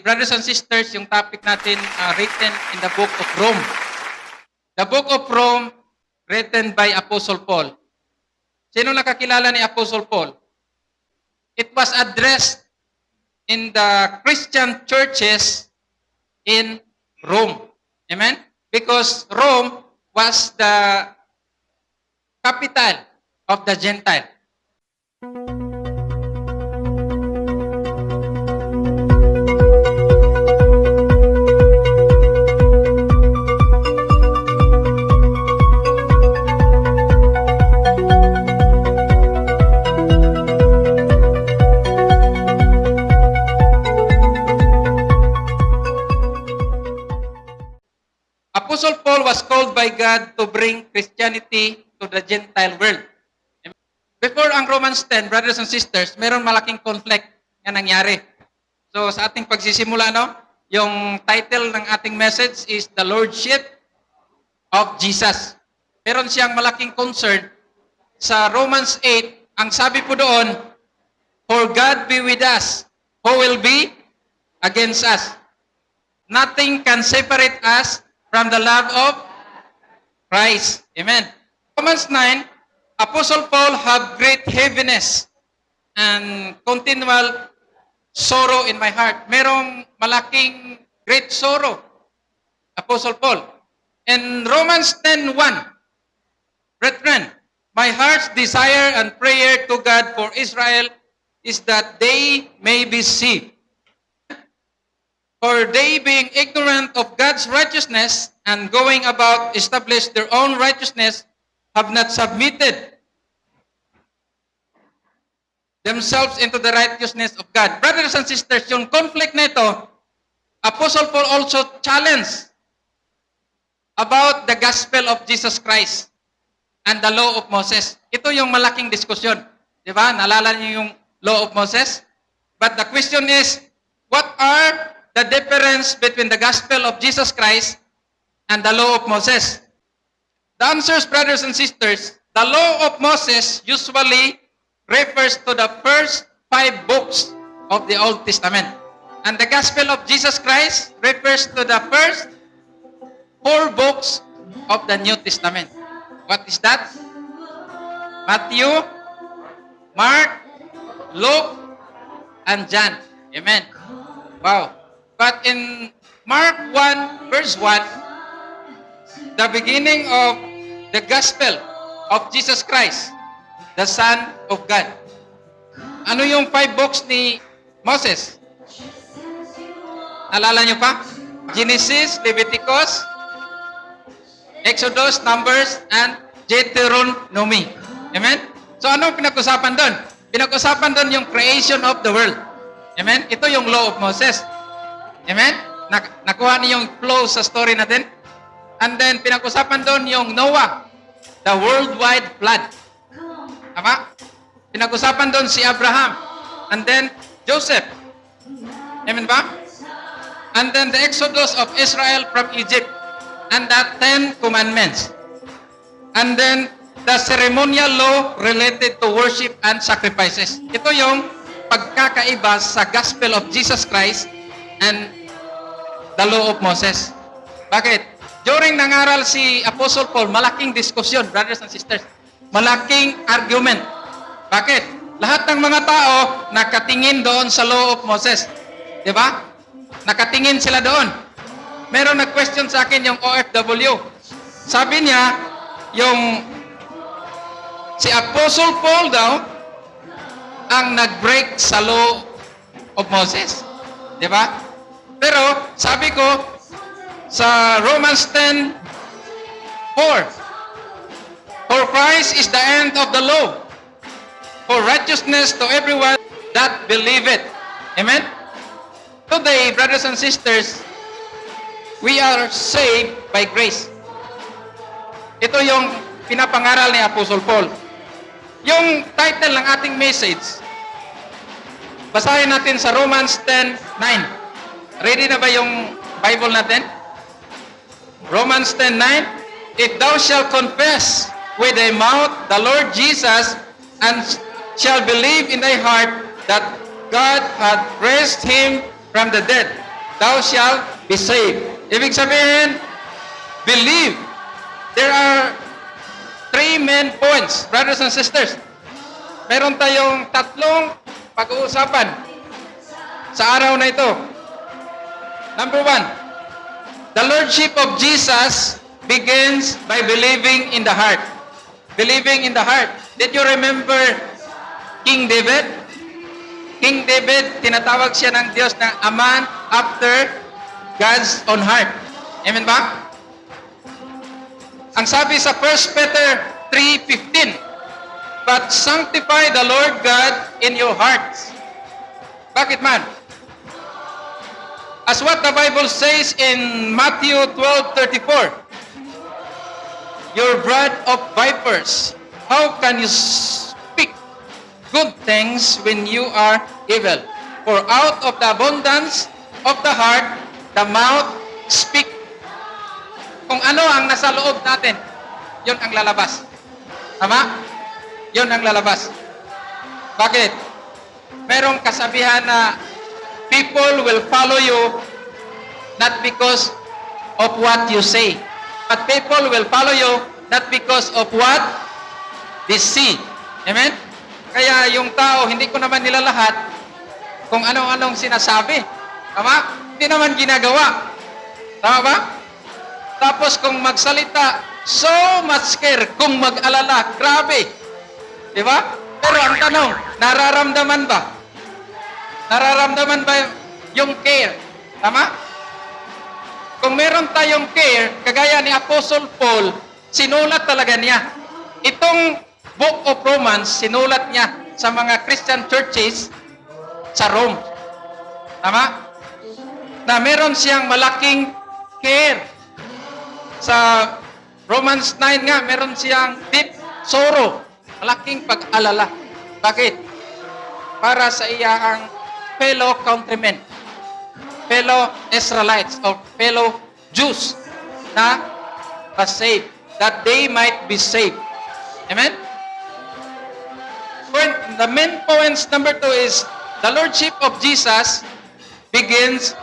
brothers and sisters, yung topic natin written in the book of Rome. The book of Rome written by Apostle Paul. Sino nakakilala ni Apostle Paul? It was addressed in the Christian churches in Rome. Amen? Because Rome was the capital of the Gentile. Apostle Paul was called by God to bring Christianity to the Gentile world. Before ang Romans 10, brothers and sisters, meron malaking conflict na nangyari. So sa ating pagsisimula, yung title ng ating message is The Lordship of Jesus. Meron siyang malaking concern. Sa Romans 8, ang sabi po doon, For God be with us, who will be against us? Nothing can separate us from the love of Christ. Amen. Romans 9, Apostle Paul had great heaviness and continual sorrow in my heart. Merong malaking great sorrow, Apostle Paul. In Romans 10:1, brethren, my heart's desire and prayer to God for Israel is that they may be saved. For they, being ignorant of God's righteousness and going about establish their own righteousness, have not submitted themselves into the righteousness of God. Brothers and sisters, yung conflict nito, Apostle Paul also challenged about the gospel of Jesus Christ and the law of Moses. Ito yung malaking diskusyon. Di ba? Naalala niyo yung law of Moses? But the question is, what are the difference between the gospel of Jesus Christ and the law of Moses? The answers, brothers and sisters, the law of Moses usually refers to the first 5 books of the Old Testament. And the gospel of Jesus Christ refers to the first 4 books of the New Testament. What is that? Matthew, Mark, Luke, and John. Amen. Wow. But in Mark 1, verse 1, the beginning of the gospel of Jesus Christ, the Son of God. Ano yung 5 books ni Moses? Alala nyo pa? Genesis, Leviticus, Exodus, Numbers, and Deuteronomy. Amen? So ano pinag-usapan doon? Pinag-usapan doon yung creation of the world. Amen? Ito yung law of Moses. Amen? Nakuha niyo yung flow sa story natin. And then, pinag-usapan doon yung Noah, the worldwide flood. Tama? Pinag-usapan doon si Abraham. And then, Joseph. Amen ba? And then, the exodus of Israel from Egypt. And the 10 commandments. And then, the ceremonial law related to worship and sacrifices. Ito yung pagkakaiba sa gospel of Jesus Christ and the law of Moses. Bakit? During nangaral si Apostle Paul, malaking diskusyon, brothers and sisters. Malaking argument. Bakit? Lahat ng mga tao nakatingin doon sa law of Moses. Di ba? Nakatingin sila doon. Meron nag-question sa akin yung OFW. Sabi niya, yung si Apostle Paul daw ang nag-break sa law of Moses. Di ba? Pero, sabi ko, sa Romans 10:4, For Christ is the end of the law, for righteousness to everyone that believeth. Amen? Today, brothers and sisters, we are saved by grace. Ito yung pinapangaral ni Apostle Paul. Yung title ng ating message, basahin natin sa Romans 10:9. Ready na ba yung Bible natin? Romans 10:9, If thou shalt confess with thy mouth the Lord Jesus, and shall believe in thy heart that God hath raised him from the dead, thou shalt be saved. Ibig sabihin, believe. There are three main points, brothers and sisters. Meron tayong tatlong pag-uusapan sa araw na ito. Number one, the Lordship of Jesus begins by believing in the heart. Believing in the heart. Did you remember King David? King David, tinatawag siya ng Diyos na a man after God's own heart. Amen ba? Ang sabi sa 1 Peter 3:15, but sanctify the Lord God in your hearts. Bakit man? As what the Bible says in Matthew 12:34, your blood of vipers, how can you speak good things when you are evil? For out of the abundance of the heart, the mouth speak. Kung ano ang nasa loob natin, yun ang lalabas. Tama? Yun ang lalabas. Bakit? Merong kasabihan na people will follow you not because of what you say, but people will follow you not because of what they see. Amen? Kaya yung tao, hindi ko naman nila lahat kung anong-anong sinasabi. Tama? Hindi naman ginagawa. Tama ba? Tapos kung magsalita, so much care. Kung mag-alala, grabe. Di ba? Pero ang tanong, nararamdaman ba? Nararamdaman ba yung care? Tama? Kung meron tayong care, kagaya ni Apostle Paul, sinulat talaga niya. Itong Book of Romans, sinulat niya sa mga Christian churches sa Rome. Tama? Na meron siyang malaking care. Sa Romans 9 nga, meron siyang deep sorrow. Malaking pag-alala. Bakit? Para sa iyang fellow countrymen, fellow Israelites, or fellow Jews na was saved, that they might be saved. Amen? The main points number 2 is the Lordship of Jesus begins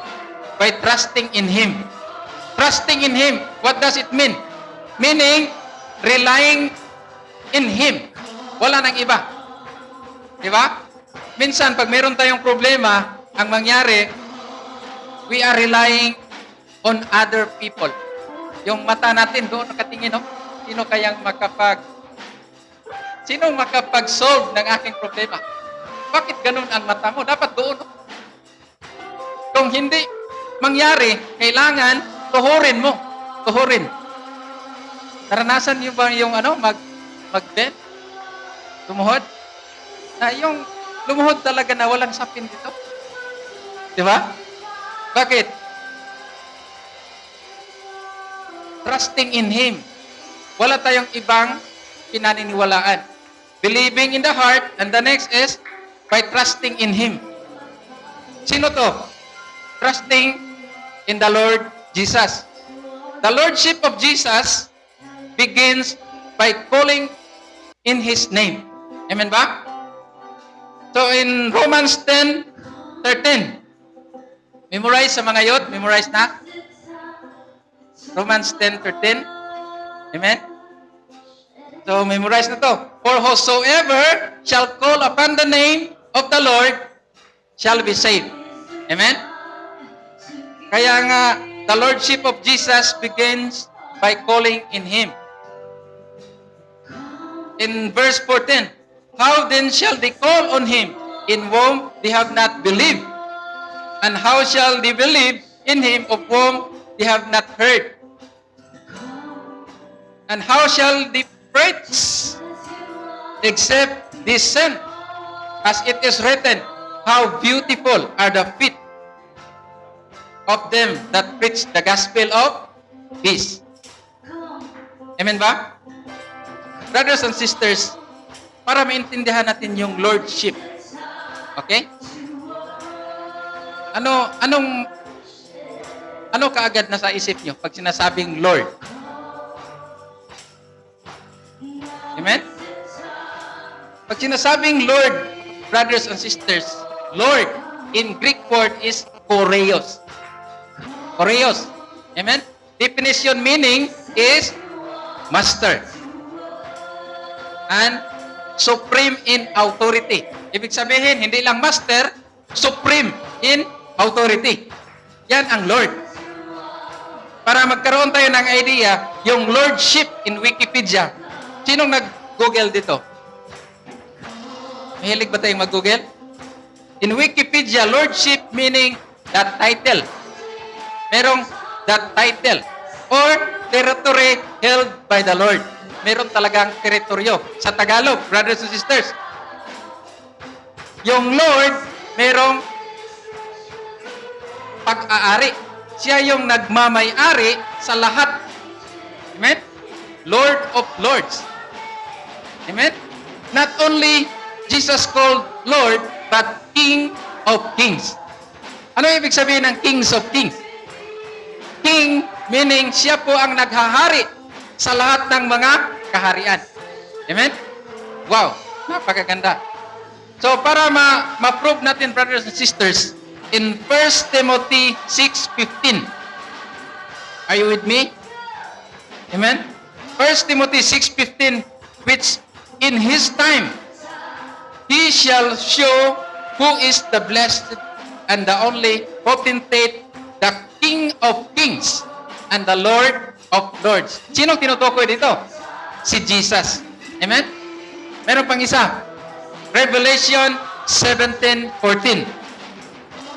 by trusting in Him. Trusting in Him. What does it mean? Meaning, relying in Him. Wala nang iba. Di ba? Minsan, pag meron tayong problema, ang mangyari, we are relying on other people. Yung mata natin doon nakatingin, no? Sino makapag-solve ng aking problema? Bakit ganun ang mata mo? Dapat doon, no? Kung hindi mangyari, kailangan tuhurin mo. Tuhurin. Naranasan niyo ba yung mag-bend? Lumuhod? Na yung lumuhod talaga na walang sapin dito. Di ba? Bakit? Trusting in Him. Wala tayong ibang pinaniniwalaan. Believing in the heart, and the next is by trusting in Him. Sino to? Trusting in the Lord Jesus. The Lordship of Jesus begins by calling in His name. Amen ba? So in Romans 10:13, memorize sa mga youth, memorize na? Romans 10:13. Amen? So memorize na to. For whosoever shall call upon the name of the Lord shall be saved. Amen? Kaya nga, the Lordship of Jesus begins by calling in Him. In verse 14, how then shall they call on Him in whom they have not believed? And how shall they believe in Him of whom they have not heard? And how shall they preach except they sent? As it is written, how beautiful are the feet of them that preach the gospel of peace. Amen ba? Brothers and sisters, para maintindihan natin yung Lordship. Okay? Ano kaagad na sa isip nyo pag sinasabing Lord? Amen? Pag sinasabing Lord, brothers and sisters, Lord in Greek word is Kurios. Kurios. Amen? Definition meaning is master. And supreme in authority. Ibig sabihin, hindi lang master, supreme in authority. Yan ang Lord. Para magkaroon tayo ng idea, yung lordship in Wikipedia. Sinong nag-google dito? Mahilig ba tayong mag-google? In Wikipedia, lordship meaning that title. Merong that title. Or territory held by the Lord. Meron talagang teritoryo. Sa Tagalog, brothers and sisters. Yung Lord, merong pag-aari. Siya yung nagmamay-ari sa lahat. Amen? Lord of Lords. Amen? Not only Jesus called Lord, but King of Kings. Ano ibig sabihin ng Kings of Kings? King, meaning siya po ang naghahari sa lahat ng mga kaharian. Amen? Wow, napakaganda. So, para ma-prove natin, brothers and sisters, in 1 Timothy 6:15. Are you with me? Amen? 1 Timothy 6:15, which in His time, He shall show who is the blessed and the only potentate, the King of Kings and the Lord of Lords. Sino tinutukoy dito? Si Jesus. Amen? Meron pang isa. Revelation 17:14.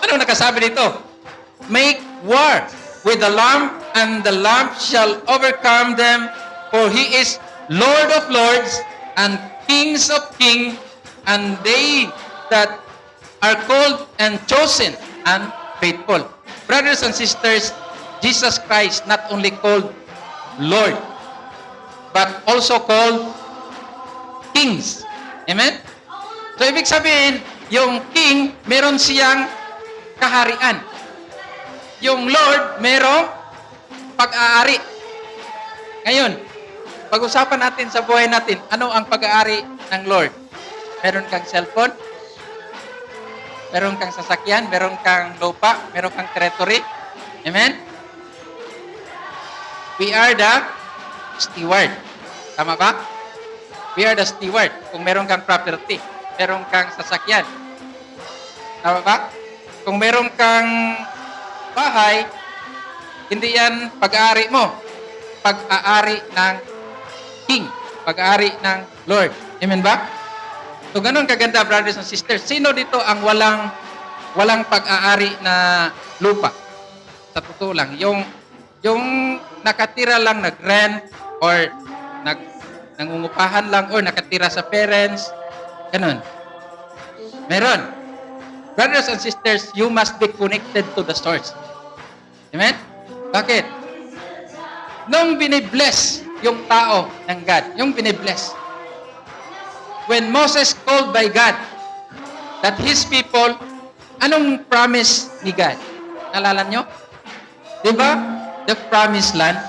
Ano nakasabi dito? Make war with the Lamb, and the Lamb shall overcome them, for He is Lord of Lords and Kings of Kings, and they that are called and chosen and faithful. Brothers and sisters, Jesus Christ not only called Lord, but also called Kings. Amen? So, ibig sabihin, yung King, meron siyang kaharian. Yung Lord, merong pag-aari. Ngayon, pag-usapan natin sa buhay natin, ano ang pag-aari ng Lord? Meron kang cellphone, meron kang sasakyan, meron kang lupa, meron kang territory. Amen? We are the steward. Tama ba? We are the steward. Kung meron kang property, meron kang sasakyan. Tama ba? Kung meron kang bahay, hindi yan pag-aari mo. Pag-aari ng King. Pag-aari ng Lord. Amen ba? So, ganun kaganda, brothers and sisters. Sino dito ang walang pag-aari na lupa? Sa totoo lang. Yung nakatira lang, nag-rent, or nangungupahan lang, or nakatira sa parents. Ganun. Meron. Brothers and sisters, you must be connected to the source. Amen? Bakit? Nung binibless yung tao ng God, yung binibless, when Moses called by God that his people, anong promise ni God? Nalala nyo? Diba? The promised land.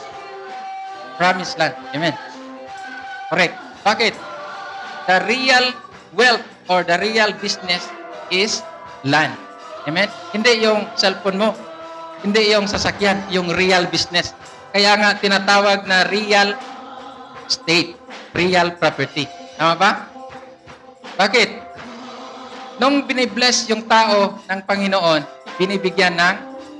Promised land. Amen. Correct. Bakit? The real wealth or the real business is land. Amen? Hindi yung cellphone mo. Hindi yung sasakyan. Yung real business. Kaya nga tinatawag na real estate. Real property. Tama ba? Bakit? Nung binibless yung tao ng Panginoon, binibigyan ng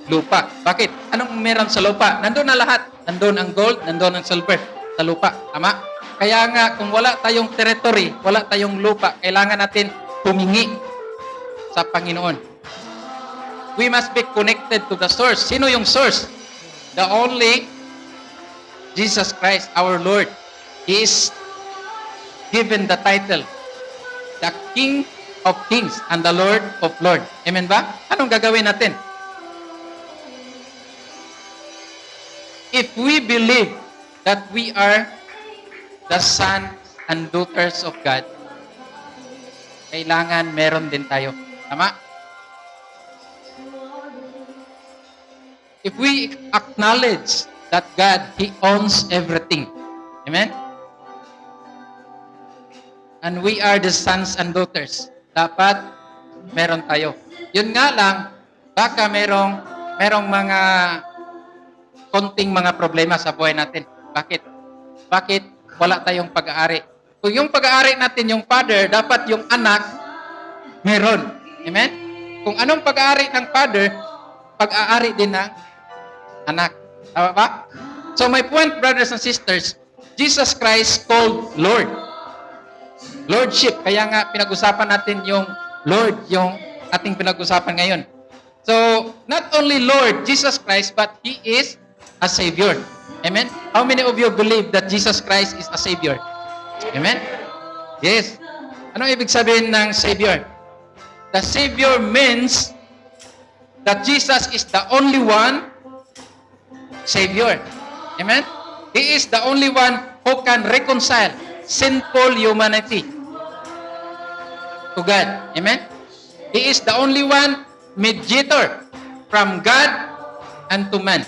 lupa. Bakit? Anong meron sa lupa? Nandun na lahat. Nandun ang gold, nandun ang silver sa lupa. Tama? Kaya nga, kung wala tayong territory, wala tayong lupa, kailangan natin humingi sa Panginoon. We must be connected to the source. Sino yung source? The only Jesus Christ, our Lord. He is given the title, the King of Kings and the Lord of Lords. Amen ba? Anong gagawin natin? If we believe that we are the sons and daughters of God, kailangan meron din tayo. Tama? If we acknowledge that God, He owns everything. Amen? And we are the sons and daughters. Dapat meron tayo. Yun nga lang, baka merong mga konting mga problema sa buhay natin. Bakit? Bakit wala tayong pag-aari? Kung yung pag-aari natin yung father, dapat yung anak meron. Amen? Kung anong pag-aari ng father, pag-aari din ng anak. Tama ba? So my point, brothers and sisters, Jesus Christ called Lord. Lordship. Kaya nga pinag-usapan natin yung Lord, yung ating pinag-usapan ngayon. So, not only Lord Jesus Christ, but He is a Savior. Amen? How many of you believe that Jesus Christ is a Savior? Amen? Yes. Anong ibig sabihin ng Savior? The Savior means that Jesus is the only one Savior. Amen? He is the only one who can reconcile sinful humanity to God. Amen? He is the only one mediator from God and to man.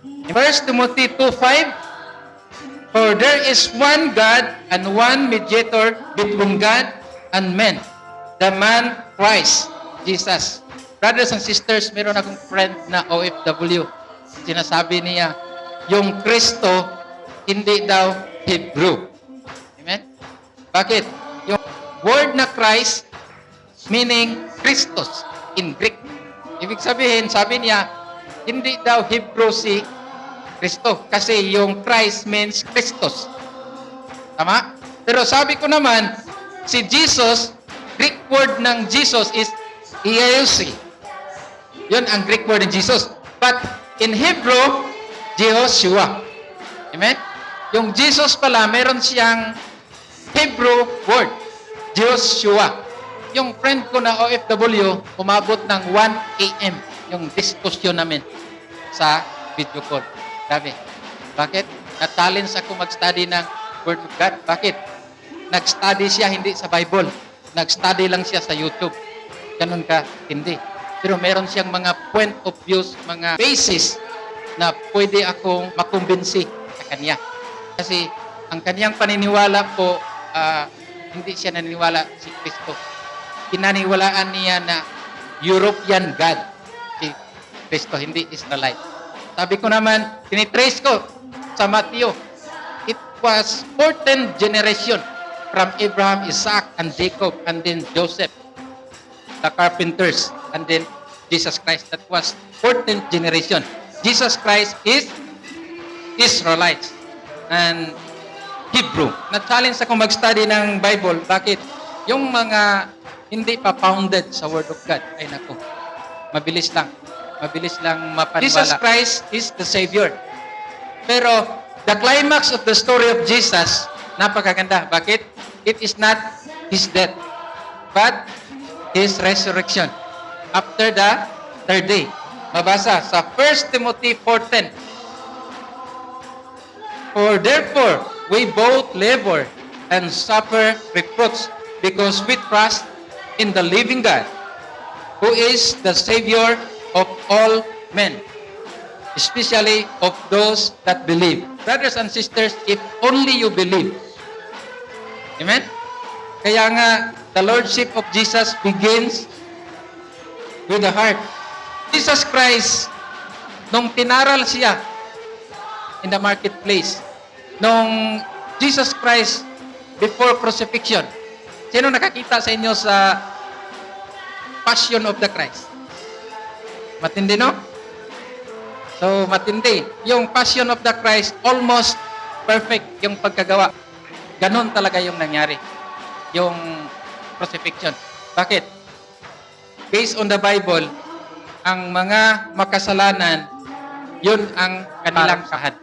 In 1 Timothy 2:5, for there is one God and one mediator between God and men, the man Christ Jesus. Brothers and sisters, meron akong friend na OFW. Sinasabi niya, yung Kristo, hindi daw Hebrew. Amen? Bakit? Yung word na Christ, meaning Christos in Greek. Ibig sabihin, sabi niya, hindi daw Hebrew si Kristo. Kasi yung Christ means Christos. Tama? Pero sabi ko naman, si Jesus, Greek word ng Jesus is Ieosi. Yun ang Greek word ng Jesus. But in Hebrew, Jehoshua. Amen? Yung Jesus pala, meron siyang Hebrew word, Jehoshua. Yung friend ko na OFW, umabot ng 1 a.m. yung diskusyon namin sa video call. Sabi, bakit? Na-challenge ako mag-study ng Word of God. Bakit? Nag-study siya hindi sa Bible. Nag-study lang siya sa YouTube. Ganun ka, hindi. Pero meron siyang mga point of views, mga basis na pwede akong makumbinsi sa kanya. Kasi ang kanyang paniniwala po, hindi siya naniniwala si Kristo. Pinaniwalaan niya na European God si Kristo, hindi Israelite. Sabi ko naman, tinitrace ko sa Matthew. It was 14th generation from Abraham, Isaac, and Jacob, and then Joseph, the carpenters, and then Jesus Christ. That was 14th generation. Jesus Christ is Israelites and Hebrew. Na-challenge ako mag-study ng Bible. Bakit? Yung mga hindi pa founded sa Word of God, ay nako, mabilis lang mapaniwala. Jesus Christ is the Savior. Pero, the climax of the story of Jesus, napakaganda. Bakit? It is not His death, but His resurrection. After the third day. Mabasa sa 1 Timothy 4:10. For therefore, we both labor and suffer reproach because we trust in the living God, who is the Savior of all men, especially of those that believe. Brothers and sisters, if only you believe. Amen? Kaya nga, the Lordship of Jesus begins with the heart. Jesus Christ, nung tinaral siya in the marketplace, nung Jesus Christ before crucifixion, sino nakakita sa inyo sa Passion of the Christ? Matindi, no? So, matindi. Yung Passion of the Christ, almost perfect yung pagkagawa. Ganon talaga yung nangyari. Yung crucifixion. Bakit? Based on the Bible, ang mga makasalanan, yun ang kanilang sahad.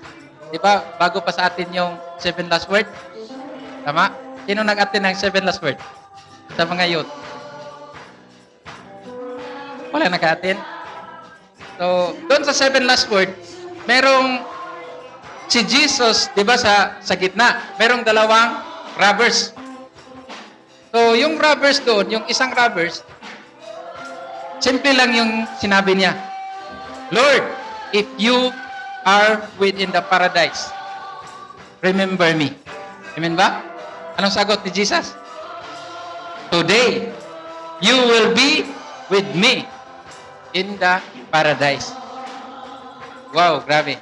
Diba? Bago pa sa atin yung 7 last word. Tama? Sino nag-attend ng 7 last word? Sa mga youth. Wala nag-attend? So, doon sa 7 last word, merong si Jesus, di ba, sa gitna, merong dalawang robbers. So, yung robbers doon, yung isang robbers, simple lang yung sinabi niya, Lord, if you are within the paradise, remember me. Amen ba? Anong sagot ni Jesus? Today, you will be with me in the paradise. Wow, grabe.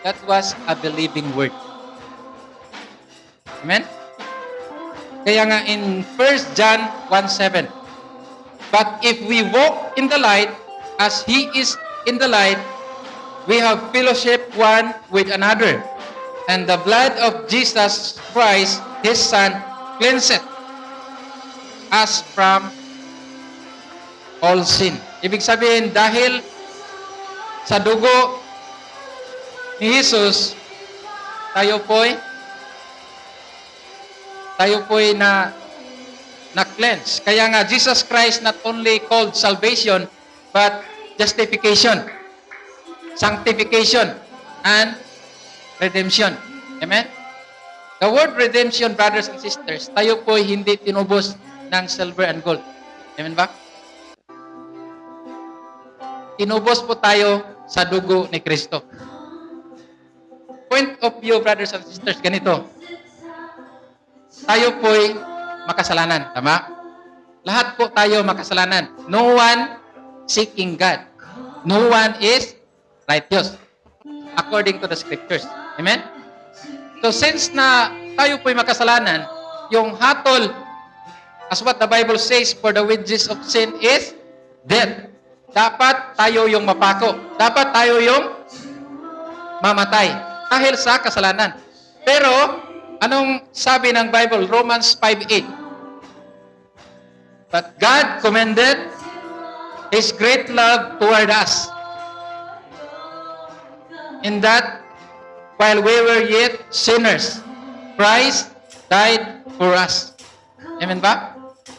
That was a believing word. Amen? Kaya nga in 1 John 1:7, but if we walk in the light as He is in the light, we have fellowship one with another. And the blood of Jesus Christ, His Son, cleanseth us from all sin. Ibig sabihin, dahil sa dugo ni Jesus, tayo po'y na-cleanse. Kaya nga, Jesus Christ not only called salvation, but justification, sanctification, and redemption. Amen? The word redemption, brothers and sisters, tayo po'y hindi tinubos ng silver and gold. Amen ba? Tinubos po tayo sa dugo ni Kristo. Point of view, brothers and sisters, ganito. Tayo po'y makasalanan. Tama? Lahat po tayo makasalanan. No one seeking God. No one is righteous. According to the scriptures. Amen? So since na tayo po'y makasalanan, yung hatol, as what the Bible says, for the wages of sin is death. Dapat tayo yung mapako. Dapat tayo yung mamatay. Dahil sa kasalanan. Pero, anong sabi ng Bible? Romans 5:8. But God commended His great love toward us, in that, while we were yet sinners, Christ died for us. Amen ba?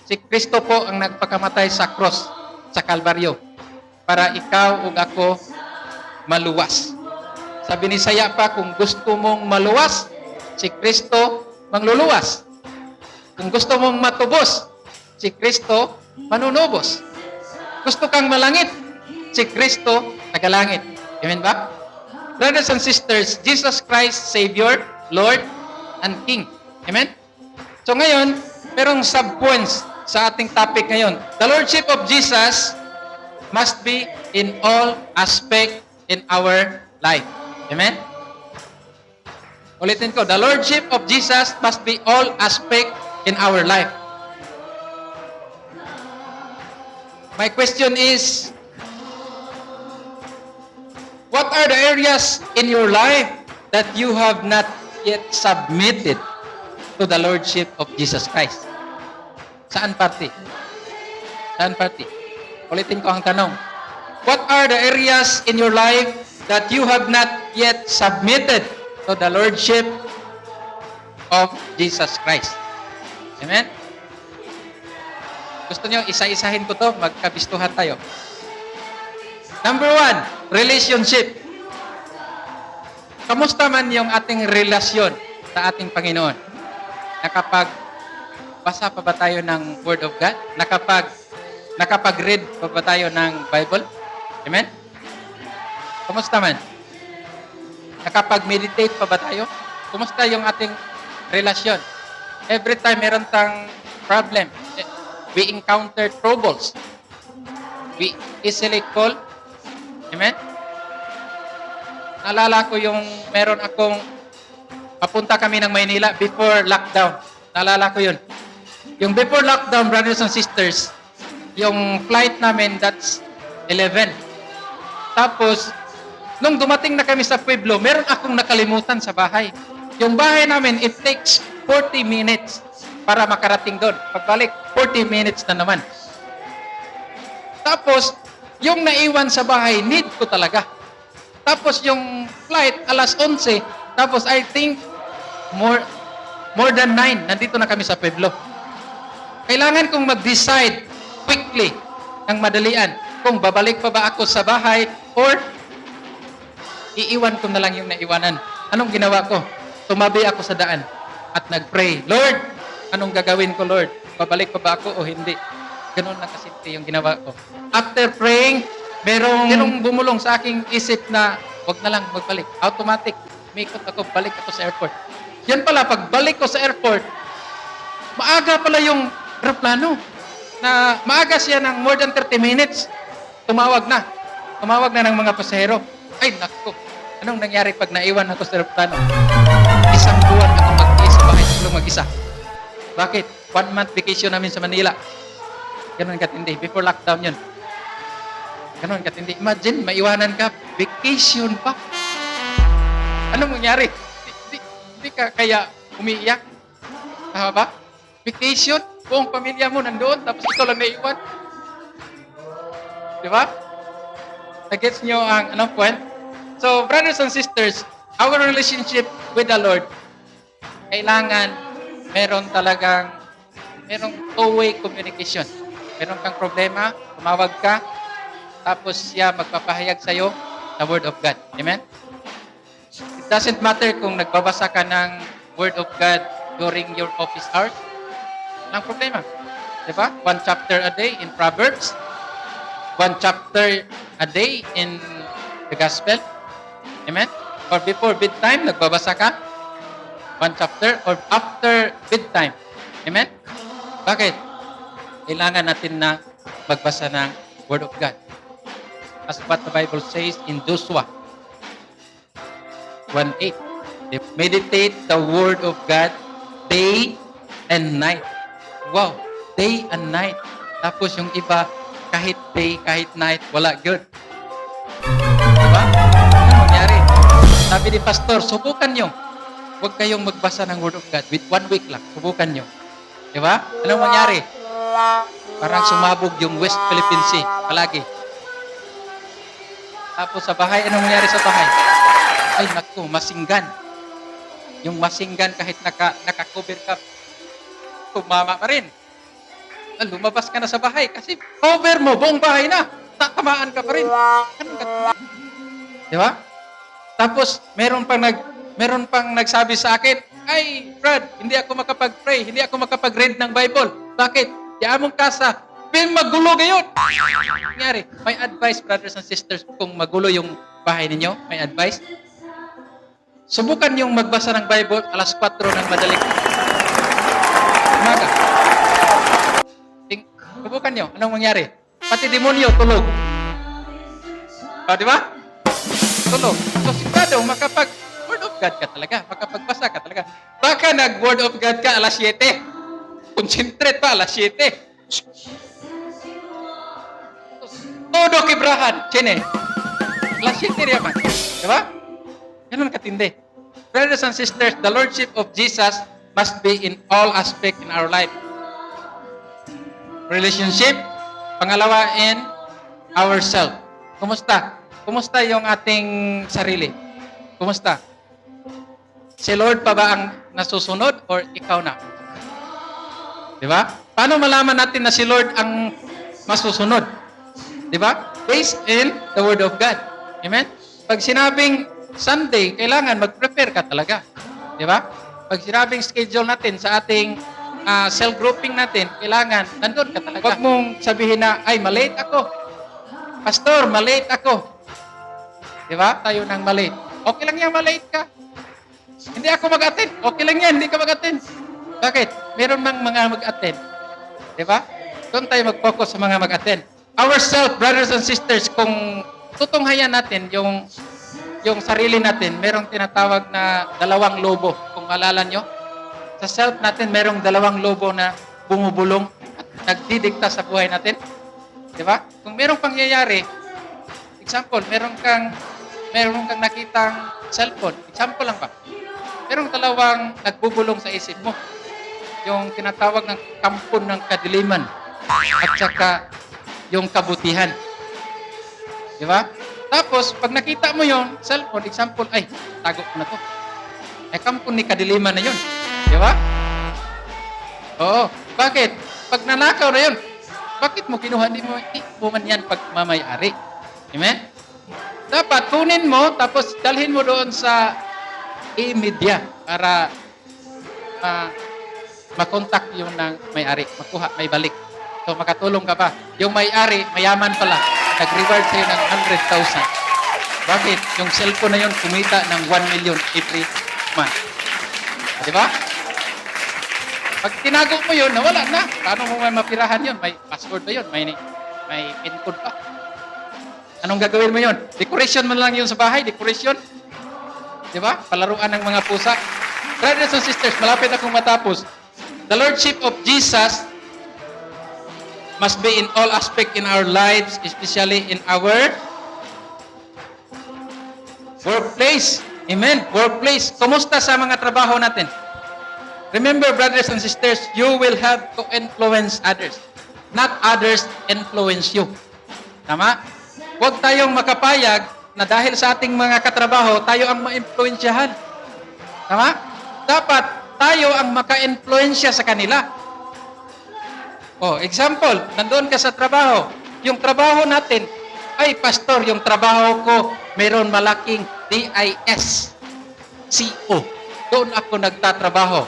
Si Kristo po ang nagpakamatay sa cross, sa Kalbaryo, para ikaw ug ako maluwas. Sabi ni Isaya pa, kung gusto mong maluwas, si Kristo mangluluwas. Kung gusto mong matubos, si Kristo manunubos. Gusto kang malangit, si Kristo tagalangit. Amen ba? Brothers and sisters, Jesus Christ, Savior, Lord, and King. Amen? So ngayon, merong sub-points sa ating topic ngayon. The Lordship of Jesus must be in all aspect in our life. Amen? Ulitin ko, the Lordship of Jesus must be all aspect in our life. My question is, what are the areas in your life that you have not yet submitted to the Lordship of Jesus Christ? Saan parte? Saan parte? Ulitin ko ang tanong. What are the areas in your life that you have not yet submitted to the Lordship of Jesus Christ? Amen? Gusto nyo, isa-isahin ko to, magkabistuhan tayo. Number 1, relationship. Kamusta man yung ating relasyon sa ating Panginoon? Nakapag-basa pa ba tayo ng Word of God? Nakapag-read pa ba tayo ng Bible? Amen? Kamusta man? Nakapag-meditate pa ba tayo? Kumusta yung ating relasyon? Every time meron tang problem, we encounter troubles. We easily call. Amen? Naalala ko yung meron akong papunta kami ng Maynila before lockdown. Naalala ko yun. Yung before lockdown, brothers and sisters, yung flight namin, that's 11. Tapos, nung dumating na kami sa Pueblo, meron akong nakalimutan sa bahay. Yung bahay namin, it takes 40 minutes para makarating doon. Pagbalik, 40 minutes na naman. Tapos, yung naiwan sa bahay, need ko talaga. Tapos yung flight, alas 11. Tapos I think, more than 9, nandito na kami sa Pueblo. Kailangan kong mag-decide quickly, ng madalian, kung babalik pa ba ako sa bahay or iiwan ko na lang yung naiwanan. Anong ginawa ko? Tumabi ako sa daan at nag-pray, Lord, anong gagawin ko, Lord? Babalik pa ba ako o hindi? Ganun na kasimple yung ginawa ko. After praying, merong bumulong sa aking isip na wag na lang magbalik. Automatic. Umikot ako, balik ako sa airport. Yan pala, pagbalik ko sa airport, maaga pala yung aeroplano. Na maaga siya ng more than 30 minutes. Tumawag na. tumawag na ng mga pasahero. Ay, naku. Anong nangyari pag naiwan ako sa aeroplano? Isang buwan ako mag-isa sa bahay. Tulong mag-isa. Bakit? 1 month vacation namin sa Manila. Ganun katindi. Before lockdown yun. Ganun katindi. Imagine, maiwanan ka. Vacation pa. Anong mangyari? Di ka kaya umiiyak? Tama ba? Vacation? Buong pamilya mo nandoon, tapos ikaw lang naiwan. Di ba? Nagets nyo ang anong point? So, brothers and sisters, our relationship with the Lord, kailangan merong two-way communication. Meron kang problema, tumawag ka, tapos siya magpapahayag sa'yo the Word of God. Amen? It doesn't matter kung nagbabasa ka ng Word of God during your office hours. Walang problema. Diba? 1 chapter a day in Proverbs. 1 chapter a day in the Gospel. Amen? Or before bedtime, nagbabasa ka. 1 chapter. Or after bedtime. Amen? Bakit? Kailangan natin na magbasa ng Word of God. As what the Bible says in Joshua 1:8. Meditate the Word of God day and night. Wow, day and night. Tapos yung iba, kahit day, kahit night, wala good. Diba? Ano mangyari? Sabi ni Pastor, subukan nyo. Huwag kayong magbasa ng Word of God. With 1 week lang, subukan nyo. Diba? Anong mangyari? Parang sumabog yung West Philippine Sea. Palagi. Tapos sa bahay, anong mangyari sa bahay? Ay, naku, masinggan. Yung masinggan, kahit naka-cover ka, tumama pa rin. Lumabas ka na sa bahay kasi cover mo, buong bahay na. Tatamaan ka pa rin. Di ba? Tapos, meron pang nagsabi sa akin, ay, Brad, hindi ako makapag-pray, hindi ako makapag-read ng Bible. Bakit? Di among kasa, magulo gayon. Nangyari, may advice, brothers and sisters, kung magulo yung bahay ninyo, may advice. Subukan yung magbasa ng Bible alas 4 ng madaling umaga. Subukan nyo. Anong mangyari? Pati demonyo, tulog. O, di ba? Tulog. So, sigurado, Word of God ka talaga. Makapagbasa ka talaga. Baka nag-Word of God ka alas 7. Concentrate pa alas 7. Todo kibrahan. Chine. Alas 7 rin man. Di ba? Ganun katindi. Brothers and sisters, the Lordship of Jesus must be in all aspects in our life. Relationship. Pangalawa, in ourselves. Kumusta? Kumusta yung ating sarili? Kumusta? Si Lord pa ba ang nasusunod or ikaw na? Diba? Paano malaman natin na si Lord ang masusunod? Diba? Based in the Word of God. Amen? Pag sinabing Sunday, kailangan mag-prepare ka talaga. Diba? Pag sinabing schedule natin sa ating cell grouping natin, kailangan, nandun ka talaga. Huwag mong sabihin na, ay, malate ako. Pastor, malate ako. Diba? Tayo nang malate. Okay lang yan, malate ka. Hindi ako mag-attend. Okay lang yan, hindi ka mag-attend. Bakit? Meron mang mga mag-attend. Diba? Doon tayo mag-focus sa mga mag-attend. Ourselves, brothers and sisters, kung tutunghayan natin yung sarili natin, merong tinatawag na 2 lobo. Kung maalala nyo, sa self natin, merong 2 lobo na bumubulong at nagdidikta sa buhay natin. Diba? Kung merong pangyayari, example, meron kang nakitang cellphone. Example lang ba? Merong 2 nagbubulong sa isip mo. Yung tinatawag ng kampon ng kadiliman at saka yung kabutihan. Diba? Tapos, pag nakita mo yung cellphone, example, ay, tago ko na to. Ay, kampon ni kadiliman na yun. Diba? Oo. Bakit? Pag nanakaw na yun, bakit mo kinuha? Hindi mo man yan pagmamayari. Amen? Dapat kunin mo, tapos dalhin mo doon sa e-media para makontak yung may-ari. Makuha, may balik. So, makatulong ka pa. Yung may-ari, mayaman pala. Nag-reward sa'yo ng 100,000. Bakit? Yung cellphone na yun, kumita ng 1 million every month. Di ba? Pag tinago mo yun, nawala na. Paano mo may mapirahan yun? May password ba yun? May PIN code pa. Anong gagawin mo yon? Decoration man lang yun sa bahay, decoration. Di ba? Palaruan ng mga pusa. Brothers and sisters, malapit akong matapos. The Lordship of Jesus must be in all aspect in our lives, especially in our workplace. Amen. Workplace. Kumusta sa mga trabaho natin? Remember, brothers and sisters, you will have to influence others. Not others influence you. Tama? Huwag tayong makapayag na dahil sa ating mga katrabaho, tayo ang ma-influensyahan. Tama? Dapat tayo ang maka-influensya sa kanila. Oh, example, nandoon ka sa trabaho. Yung trabaho natin, ay pastor, yung trabaho ko, meron malaking DIS, CO. Doon ako nagtatrabaho.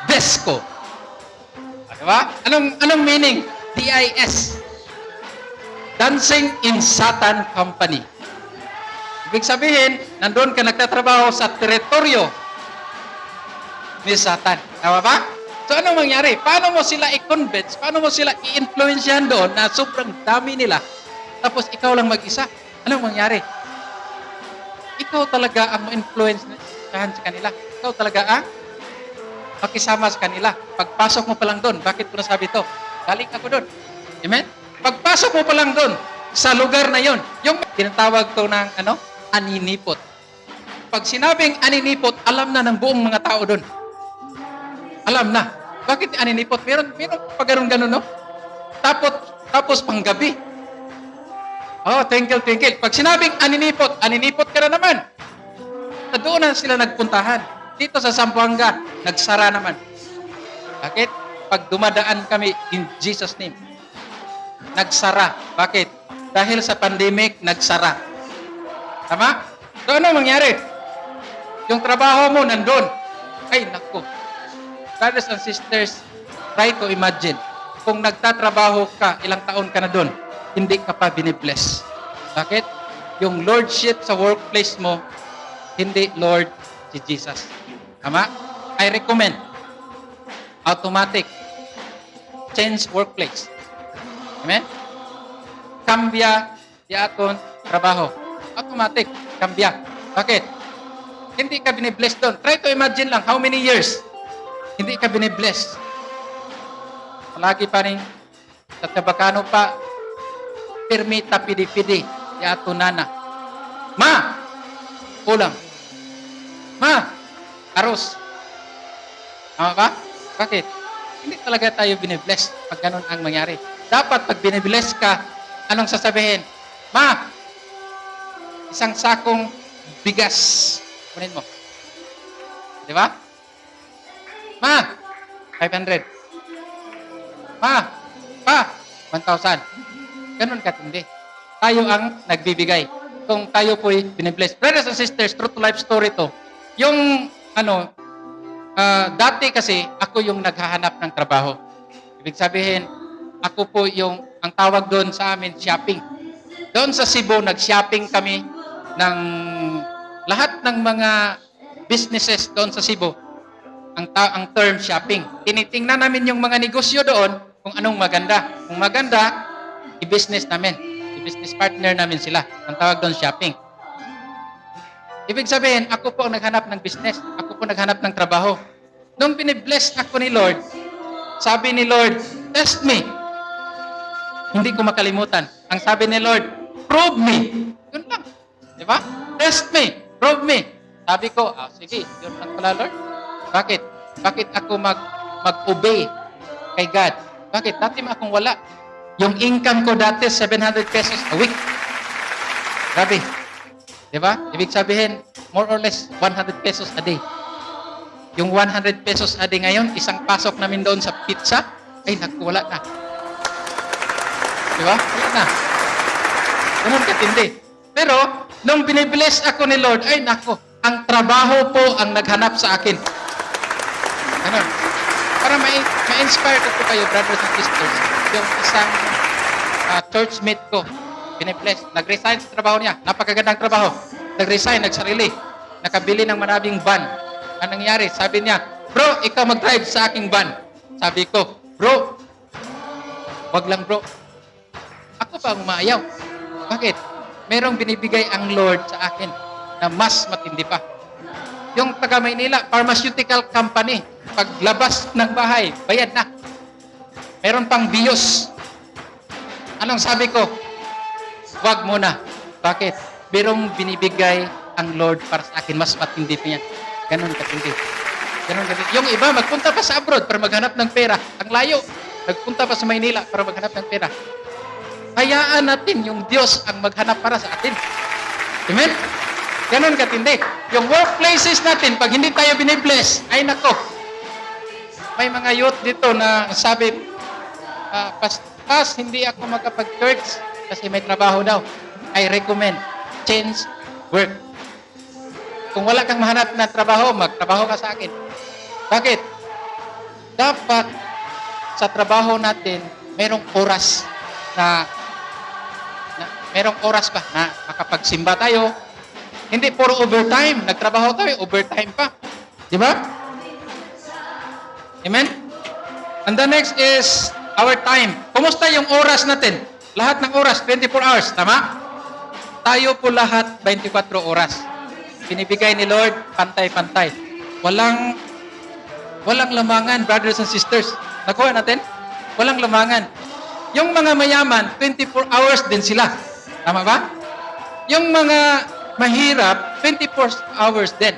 Desk ko. Diba? Anong meaning? DIS. Dancing in Satan Company. Ibig sabihin, nandoon ka nagtatrabaho sa teritoryo ni Satan. Tama ba? So, anong mangyari? Paano mo sila i-convince? Paano mo sila i-influensyahan doon na sobrang dami nila? Tapos, ikaw lang mag-isa. Anong mangyari? Ikaw talaga ang ma-influensyahan sa kanila. Ikaw talaga ang makisama sa kanila. Pagpasok mo pa lang doon, bakit ko nasabi ito? Galing ako doon. Amen? Pagpasok mo pa lang doon, sa lugar na yon, yung tinatawag to ng aninipot. Pag sinabing aninipot, alam na ng buong mga tao doon. Alam na. Bakit aninipot? Meron pag ganun, no? Tapos panggabi. Oh, twinkle. Pag sinabing aninipot ka na naman. Doon na sila nagpuntahan. Dito sa Zamboanga, nagsara naman. Bakit? Pag dumadaan kami in Jesus' name, nagsara. Bakit? Dahil sa pandemic, nagsara. Tama? So, ano mangyari? Yung trabaho mo nandun. Ay, naku. Brothers and sisters, try to imagine. Kung nagtatrabaho ka, ilang taon ka na doon, hindi ka pa binibless. Bakit? Yung lordship sa workplace mo, hindi Lord si Jesus. Tama? I recommend automatic change workplace. Amen? Cambia di aton trabaho. Automatic. Cambia. Bakit? Hindi ka binibless doon. Try to imagine lang how many years hindi ka binibless. Palagi pa rin sa tabakano pa, permita pidi-pidi di aton nana. Ma! Ulam. Ma! Aros. Tama ba? Bakit? Hindi talaga tayo binibless pag ganun ang mangyari. Dapat pag binibless ka, anong sasabihin? Ma! Isang sakong bigas. Kunin mo. Di ba? Ma! 500. Ma! Pa! 1,000. Ganun katindi. Tayo ang nagbibigay. Kung tayo po'y binibless. Brothers and sisters, true to life story to. Yung, dati kasi, ako yung naghahanap ng trabaho. Ibig sabihin, ako po yung, ang tawag doon sa amin, shopping. Doon sa Cebu, nag-shopping kami ng lahat ng mga businesses doon sa Cebu. Ang term shopping. Tinitingnan namin yung mga negosyo doon kung anong maganda. Kung maganda, i-business namin. I-business partner namin sila. Ang tawag doon shopping. Ibig sabihin, ako po ang naghanap ng business. Ako po naghanap ng trabaho. Nung binibless ako ni Lord, sabi ni Lord, test me. Hindi ko makalimutan. Ang sabi ni Lord, prove me. Yun lang. Di ba? Test me. Prove me. Sabi ko, sige, yun lang pala, Lord. Bakit? Bakit ako mag-obey kay God? Bakit? Dati akong wala. Yung income ko dati, 700 pesos a week. Grabe. Diba? Ibig sabihin, more or less 100 pesos a day. Yung 100 pesos a day ngayon, isang pasok namin doon sa pizza, ay wala na. Diba? Wala na. Ganun katindi. Pero, nung binibless ako ni Lord, ay nako, ang trabaho po ang naghanap sa akin. Ganun. Para ma-inspire ko kayo, brothers and sisters, yung isang churchmate ko, binibless, nag-resign sa trabaho niya. Napakagandang trabaho. Nag-resign, nagsarili. Nakabili ng maraming van. Anong nangyari? Sabi niya, bro, ikaw mag-drive sa aking van. Sabi ko, bro, wag lang bro. Ako pa ang umaayaw. Bakit? merong binibigay ang Lord sa akin na mas matindi pa. Yung taga Maynila, pharmaceutical company, paglabas ng bahay, bayad na. Meron pang bios. Anong sabi ko? Wag muna. Bakit? Merong binibigay ang Lord para sa akin, mas matindi pa yan. Ganon katindi. Ganon katindi. Yung iba, magpunta pa sa abroad para maghanap ng pera. Ang layo. Nagpunta pa sa Maynila para maghanap ng pera. Hayaan natin yung Diyos ang maghanap para sa atin. Amen? Ganon katindi. Yung workplaces natin, pag hindi tayo binibless, ay nako. May mga youth dito na sabi, Pas, hindi ako makapag-church kasi may trabaho daw. I recommend, change work. Kung wala kang mahanap na trabaho, magtrabaho ka sa akin. Bakit? Dapat sa trabaho natin, merong oras na merong oras pa na makapagsimba tayo. Hindi puro overtime. Nagtrabaho tayo, overtime pa. Di ba? Amen? And the next is our time. Kumusta yung oras natin? Lahat ng oras, 24 hours. Tama? Tayo po lahat, 24 oras. Binibigay ni Lord, pantay-pantay. Walang lamangan, brothers and sisters. Nakuha natin? Walang lamangan. Yung mga mayaman, 24 hours din sila. Tama ba? Yung mga mahirap, 24 hours din.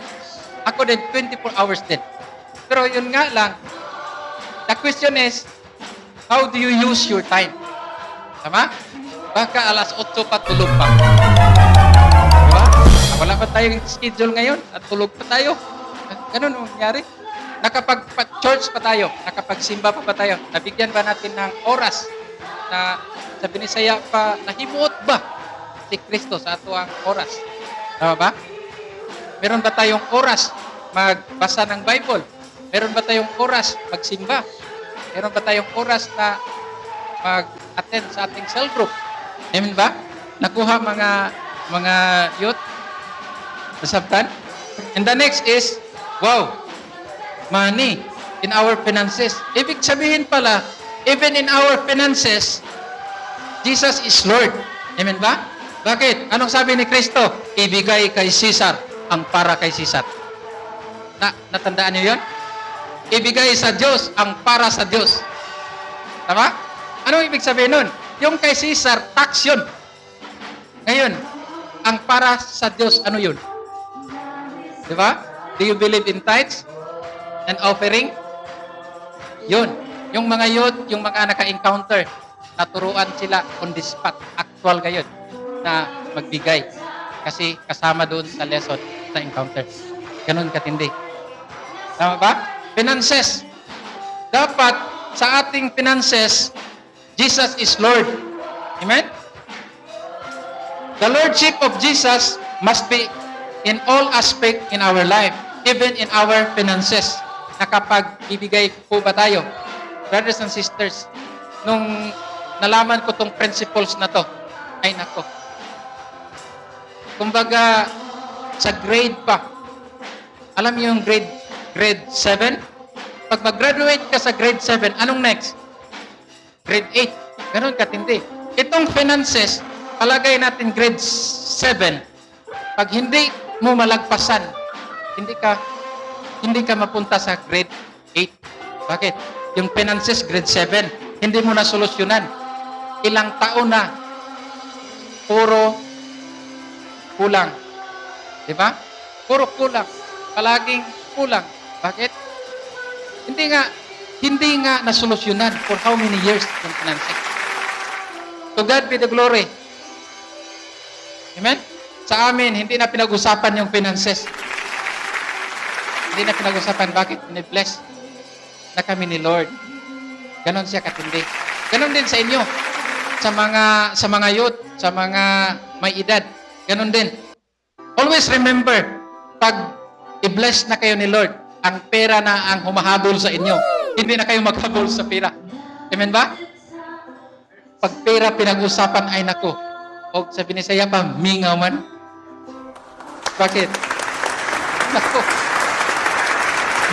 Ako din, 24 hours din. Pero yun nga lang, the question is, how do you use your time? Tama? Baka alas 8 pa tulog pa. Diba? Wala pa tayong schedule ngayon at tulog pa tayo. Ganun ang nangyari. Nakapag-church pa tayo, nakapagsimba pa tayo. Nabigyan ba natin ng oras na sa Binisaya pa, nahimuot ba si Kristo sa ato ang oras? Tama ba? Meron ba tayong oras magbasa ng Bible? Meron ba tayong oras magsimba? Meron ba tayong oras na mag-attend sa ating cell group? Amen ba? Nakuha mga youth? Nasabtan? And the next is, wow, money in our finances. Ibig sabihin pala, even in our finances, Jesus is Lord. Amen ba? Bakit? Anong sabi ni Kristo? Ibigay kay Caesar ang para kay Caesar. Natandaan niyo yun? Ibigay sa Diyos ang para sa Diyos. Tama? Anong ibig sabihin nun? Yung kay Caesar, tax yun. Ngayon, ang para sa Diyos, ano yun? Diba? Do you believe in tithes and offering? Yun. Yung mga youth, yung mga naka-encounter, naturuan sila on the spot. Actual gayon na magbigay. Kasi kasama doon sa lesson sa encounter. Ganun katindi. Tama ba? Finances. Dapat sa ating finances, Jesus is Lord. Amen? The Lordship of Jesus must be in all aspect in our life, even in our finances. Nakapag-ibigay po ba tayo? Brothers and sisters, nung nalaman ko tong principles na to, ay nako. Kumbaga, sa grade pa, alam niyo yung grade 7? Pag mag-graduate ka sa grade 7, anong next? Grade 8. Ganun katindi. Itong finances, palagay natin grade 7. Pag hindi mo malagpasan, hindi ka mapunta sa grade 8. Bakit? Yung finances, grade 7, hindi mo na solusyonan. Ilang taon na, puro kulang. Diba? Puro kulang. Palaging kulang. Bakit? Hindi nga nasolusyonan for how many years yung finances. To God be the glory. Amen? Sa amin, hindi na pinag-usapan yung finances. Hindi na pinag-usapan. Bakit? Bless na kami ni Lord. Ganon siya katindi. Ganon din sa inyo. Sa mga youth, sa mga may edad. Ganon din. Always remember, pag i-bless na kayo ni Lord, ang pera na ang humahabol sa inyo. Hindi na kayo maghabol sa pera. Amen ba? Pag pera pinag-usapan ay nako. O sa Binisaya pa, mingaw man. Bakit? Nako.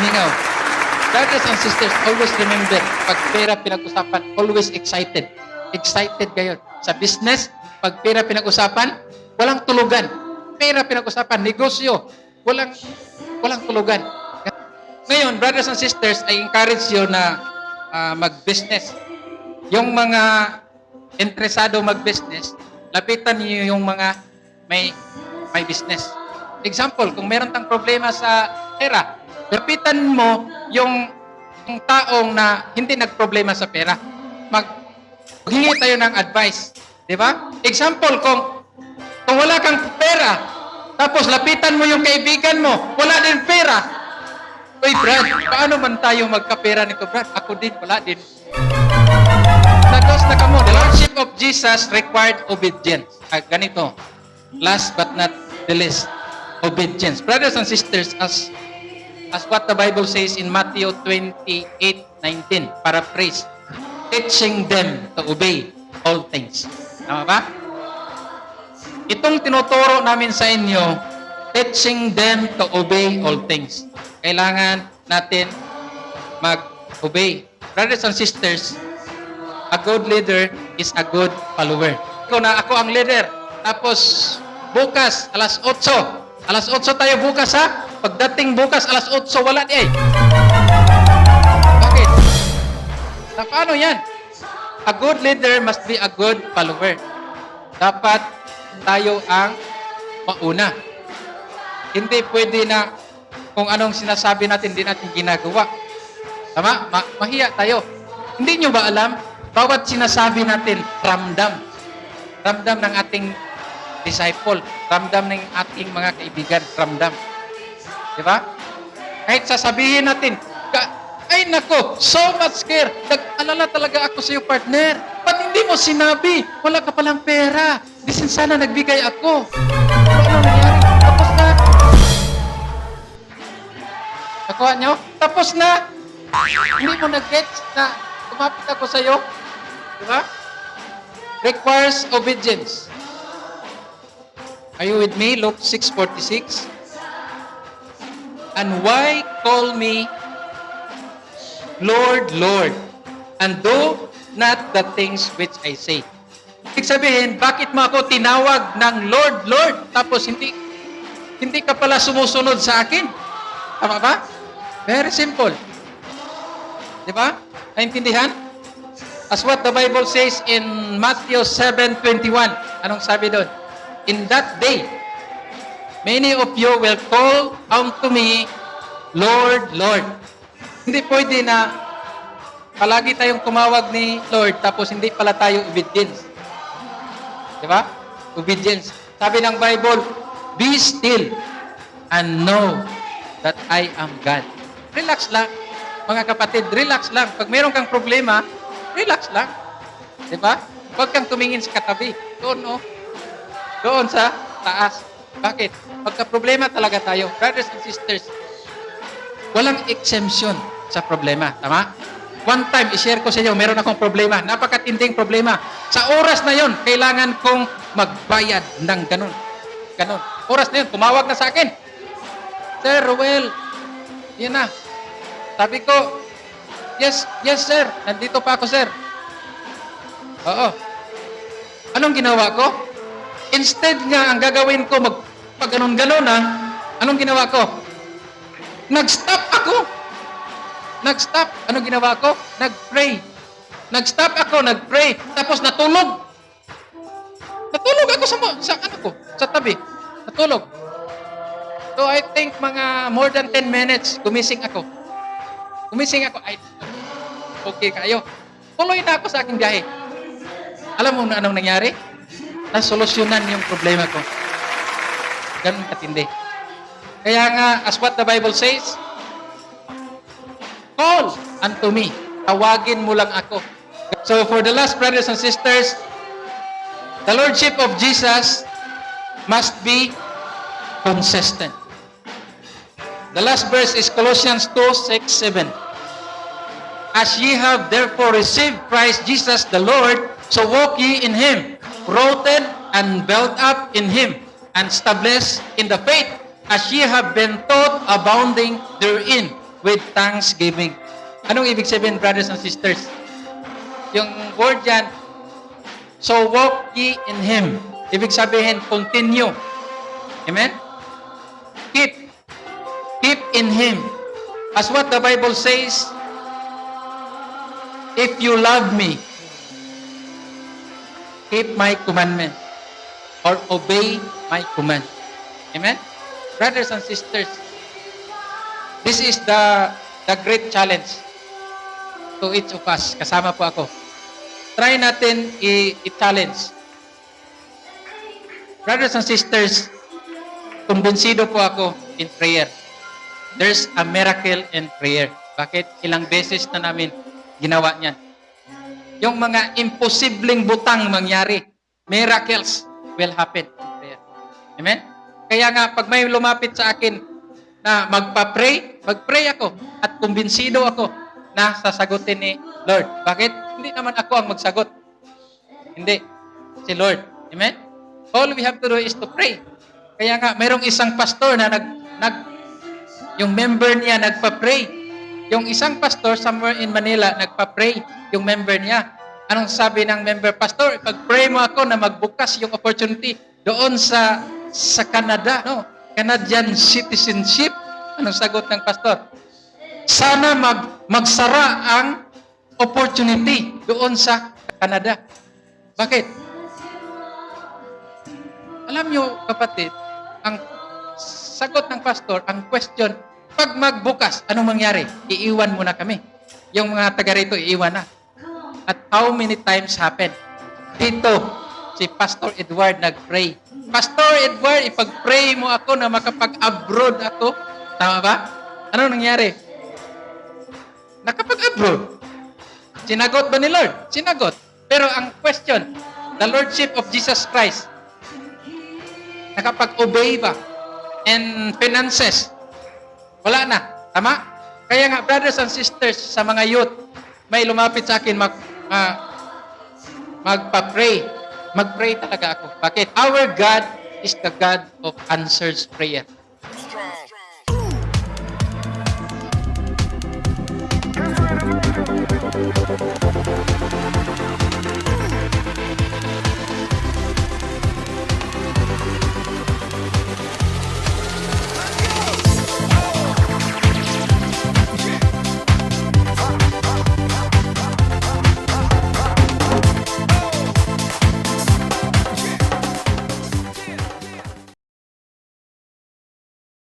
Mingaw. Brothers and sisters, always remember, pag pera pinag-usapan, always excited. Excited kayo. Sa business, pag pera pinag-usapan, Walang tulugan. Pera pinag-usapan, negosyo. Walang tulugan. Ngayon, brothers and sisters, I encourage you na mag-business. Yung mga interesado mag-business, lapitan niyo yung mga may business. Example, kung meron tang problema sa pera, lapitan mo yung taong na hindi nagproblema sa pera. Maghingi tayo ng advice. Di ba? Example, kung wala kang pera, tapos lapitan mo yung kaibigan mo, wala din pera. Uy, Brad, paano man tayo magkapera nito, Brad? Ako din, wala din. Nagos na kamo. The Lordship of Jesus required obedience. Ganito. Last but not the least, obedience. Brothers and sisters, as what the Bible says in Matthew 28:19, paraphrase, teaching them to obey all things. Tama ba? Itong tinuturo namin sa inyo, teaching them to obey all things. Kailangan natin mag-obey. Brothers and sisters, a good leader is a good follower. Ako ang leader. Tapos, bukas, alas 8. Alas 8 tayo bukas, ha? Pagdating bukas, alas 8, wala di ay. Bakit? Na paano yan? A good leader must be a good follower. Dapat tayo ang mauna. Hindi pwede na kung anong sinasabi natin, hindi natin ginagawa. Tama? Mahiya tayo. Hindi nyo ba alam? Bawat sinasabi natin, ramdam. Ramdam ng ating disciple. Ramdam ng ating mga kaibigan. Ramdam. Di ba? Kahit sasabihin natin, ay nako, so much care. Nag-alala talaga ako sa iyo, partner. Ba't hindi mo sinabi? Wala ka palang pera. Di sana nagbigay ako. Ano nangyari? Tapos na. Nakuha nyo? Tapos na. Hindi mo nag-gets na kumapit ako sa iyo. Di ba? Requires obedience. Are you with me? Luke 6:46. And why call me Lord, Lord, and do not the things which I say? Ibig sabihin, bakit mo ako tinawag ng Lord, Lord, tapos hindi ka pala sumusunod sa akin? Tama ba? Very simple. Di ba? Naintindihan? As what the Bible says in Matthew 7:21. Anong sabi doon? In that day, many of you will call unto me, Lord, Lord. Hindi pwede na palagi tayong tumawag ni Lord tapos hindi pala tayo obedience. Di ba? Obedience. Sabi ng Bible, be still and know that I am God. Relax lang. Mga kapatid, relax lang. Pag mayroon kang problema, relax lang. Di ba? Huwag kang tumingin sa katabi. Doon, doon sa taas. Bakit? Pagka problema talaga tayo, brothers and sisters, walang exemption sa problema. Tama? One time, i-share ko sa inyo, meron akong problema. Napakatinding problema. Sa oras na yon, kailangan kong magbayad ng ganun. Ganun. Oras na yun, tumawag na sa akin. Sir, Ruel, yan na. Sabi ko, yes sir, nandito pa ako sir. Oo. Anong ginawa ko? Instead nga, ang gagawin ko, pag ganun-ganon anong ginawa ko? Nag-stop ako. Nag-stop. Anong ginawa ko? Nag-pray. Nag-stop ako, nag-pray. Tapos natulog. Natulog ako sa ano ko, sa tabi. Natulog. So I think mga more than 10 minutes, gumising ako. Ay, okay kayo. Tuloy na ako sa aking biyahe. Alam mo na anong nangyari? Nasolusyonan yung problema ko. Ganun katindi. Kaya nga, as what the Bible says, call unto me. Tawagin mo lang ako. So for the last, brothers and sisters, the Lordship of Jesus must be consistent. The last verse is Colossians 2:6-7. As ye have therefore received Christ Jesus the Lord, so walk ye in Him, rooted and built up in Him, and established in the faith, as ye have been taught, abounding therein with thanksgiving. Anong ibig sabihin, brothers and sisters? Yung word yan, so walk ye in Him. Ibig sabihin, continue. Amen? Keep in Him. As what the Bible says, if you love me, keep my commandment or obey my command. Amen? Brothers and sisters, this is the great challenge to each of us. Kasama po ako. Try natin i-challenge. Brothers and sisters, kumbinsido po ako in prayer. There's a miracle in prayer. Bakit? Ilang beses na namin ginawa niyan. Yung mga imposibleng butang mangyari, miracles will happen in prayer. Amen? Kaya nga, pag may lumapit sa akin na magpa-pray, mag-pray ako at kumbinsido ako na sasagutin ni Lord. Bakit? Hindi naman ako ang magsagot. Hindi. Si Lord. Amen? All we have to do is to pray. Kaya nga, mayroong isang pastor na yung member niya nagpa-pray. Yung isang pastor somewhere in Manila nagpa-pray. Yung member niya. Anong sabi ng member? Pastor, pag-pray mo ako na magbukas yung opportunity doon sa Canada, no? Canadian citizenship. Anong sagot ng pastor? Sana magsara ang opportunity doon sa Canada. Bakit? Alam nyo, kapatid, ang sagot ng pastor, ang question, pag magbukas, anong mangyari? Iiwan mo na kami. Yung mga taga rito, iiwan na. At how many times happened? Dito, si Pastor Edward nag-pray. Pastor Edward, ipag-pray mo ako na makapag-abroad ako. Tama ba? Ano nangyari? Nakapag-abroad. Sinagot ba ni Lord? Sinagot. Pero ang question, the Lordship of Jesus Christ, nakapag-obey ba? And finances, wala na. Tama? Kaya nga, brothers and sisters, sa mga youth, may lumapit sa akin magpa-pray. Mag-pray talaga ako. Bakit? Our God is the God of answers prayer.